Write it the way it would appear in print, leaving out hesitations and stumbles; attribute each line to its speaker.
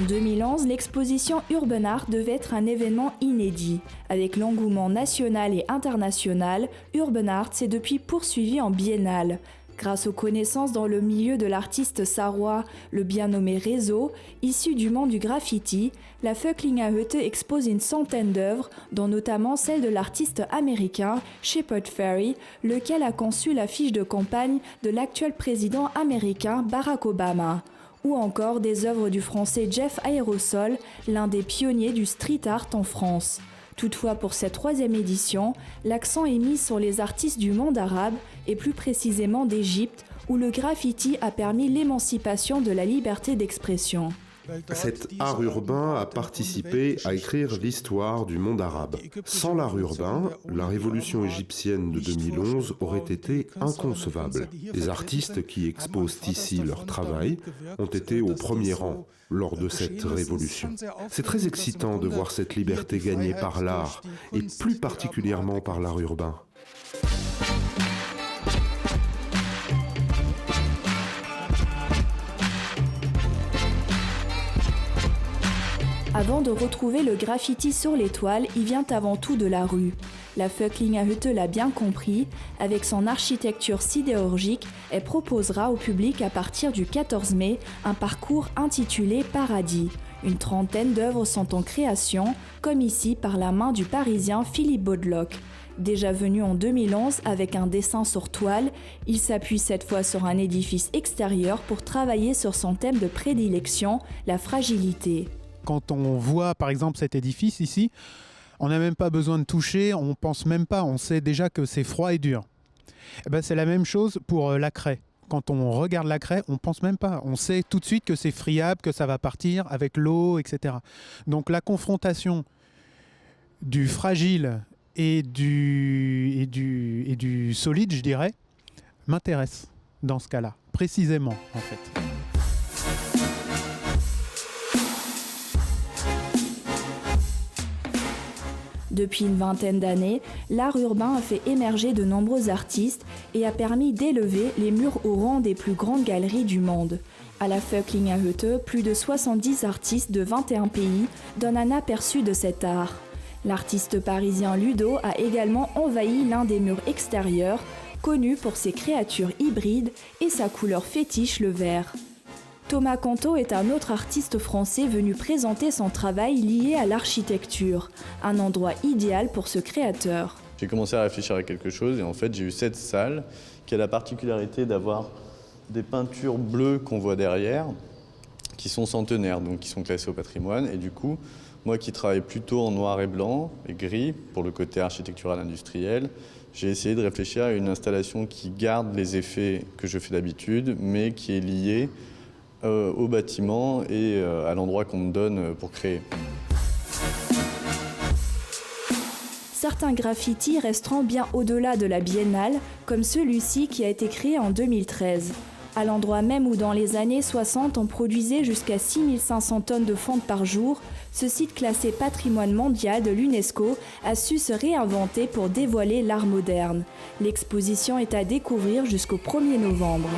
Speaker 1: En 2011, l'exposition Urban Art devait être un événement inédit. Avec l'engouement national et international, Urban Art s'est depuis poursuivi en biennale. Grâce aux connaissances dans le milieu de l'artiste sarrois, le bien nommé Réseau, issu du monde du graffiti, la Vöcklingerhütte expose une centaine d'œuvres, dont notamment celle de l'artiste américain Shepard Fairey, lequel a conçu l'affiche de campagne de l'actuel président américain Barack Obama. Ou encore des œuvres du français Jeff Aérosol, l'un des pionniers du street art en France. Toutefois, pour cette 3e édition, l'accent est mis sur les artistes du monde arabe et plus précisément d'Égypte, où le graffiti a permis l'émancipation de la liberté d'expression.
Speaker 2: Cet art urbain a participé à écrire l'histoire du monde arabe. Sans l'art urbain, la révolution égyptienne de 2011 aurait été inconcevable. Les artistes qui exposent ici leur travail ont été au premier rang lors de cette révolution. C'est très excitant de voir cette liberté gagnée par l'art, et plus particulièrement par l'art urbain.
Speaker 1: Avant de retrouver le graffiti sur les toiles, il vient avant tout de la rue. La Vöcklingerhütte l'a bien compris, avec son architecture sidérurgique, elle proposera au public à partir du 14 mai un parcours intitulé Paradis. Une trentaine d'œuvres sont en création, comme ici par la main du Parisien Philippe Baudeloc. Déjà venu en 2011 avec un dessin sur toile, il s'appuie cette fois sur un édifice extérieur pour travailler sur son thème de prédilection, la fragilité.
Speaker 3: Quand on voit par exemple cet édifice ici, on n'a même pas besoin de toucher, on pense même pas, on sait déjà que c'est froid et dur. Et ben, c'est la même chose pour la craie. Quand on regarde la craie, on pense même pas, on sait tout de suite que c'est friable, que ça va partir avec l'eau, etc. Donc la confrontation du fragile et du solide, je dirais, m'intéresse dans ce cas-là, précisément en fait.
Speaker 1: Depuis une vingtaine d'années, l'art urbain a fait émerger de nombreux artistes et a permis d'élever les murs au rang des plus grandes galeries du monde. À la Vöcklingerhütte, plus de 70 artistes de 21 pays donnent un aperçu de cet art. L'artiste parisien Ludo a également envahi l'un des murs extérieurs, connu pour ses créatures hybrides et sa couleur fétiche, le vert. Thomas Canto est un autre artiste français venu présenter son travail lié à l'architecture, un endroit idéal pour ce créateur.
Speaker 4: J'ai commencé à réfléchir à quelque chose et en fait j'ai eu cette salle qui a la particularité d'avoir des peintures bleues qu'on voit derrière, qui sont centenaires, donc qui sont classées au patrimoine. Et du coup, moi qui travaille plutôt en noir et blanc et gris pour le côté architectural industriel, j'ai essayé de réfléchir à une installation qui garde les effets que je fais d'habitude, mais qui est liée au bâtiment et à l'endroit qu'on me donne pour créer.
Speaker 1: Certains graffitis resteront bien au-delà de la biennale, comme celui-ci qui a été créé en 2013. À l'endroit même où dans les années 60 on produisait jusqu'à 6500 tonnes de fonte par jour, ce site classé patrimoine mondial de l'UNESCO a su se réinventer pour dévoiler l'art moderne. L'exposition est à découvrir jusqu'au 1er novembre.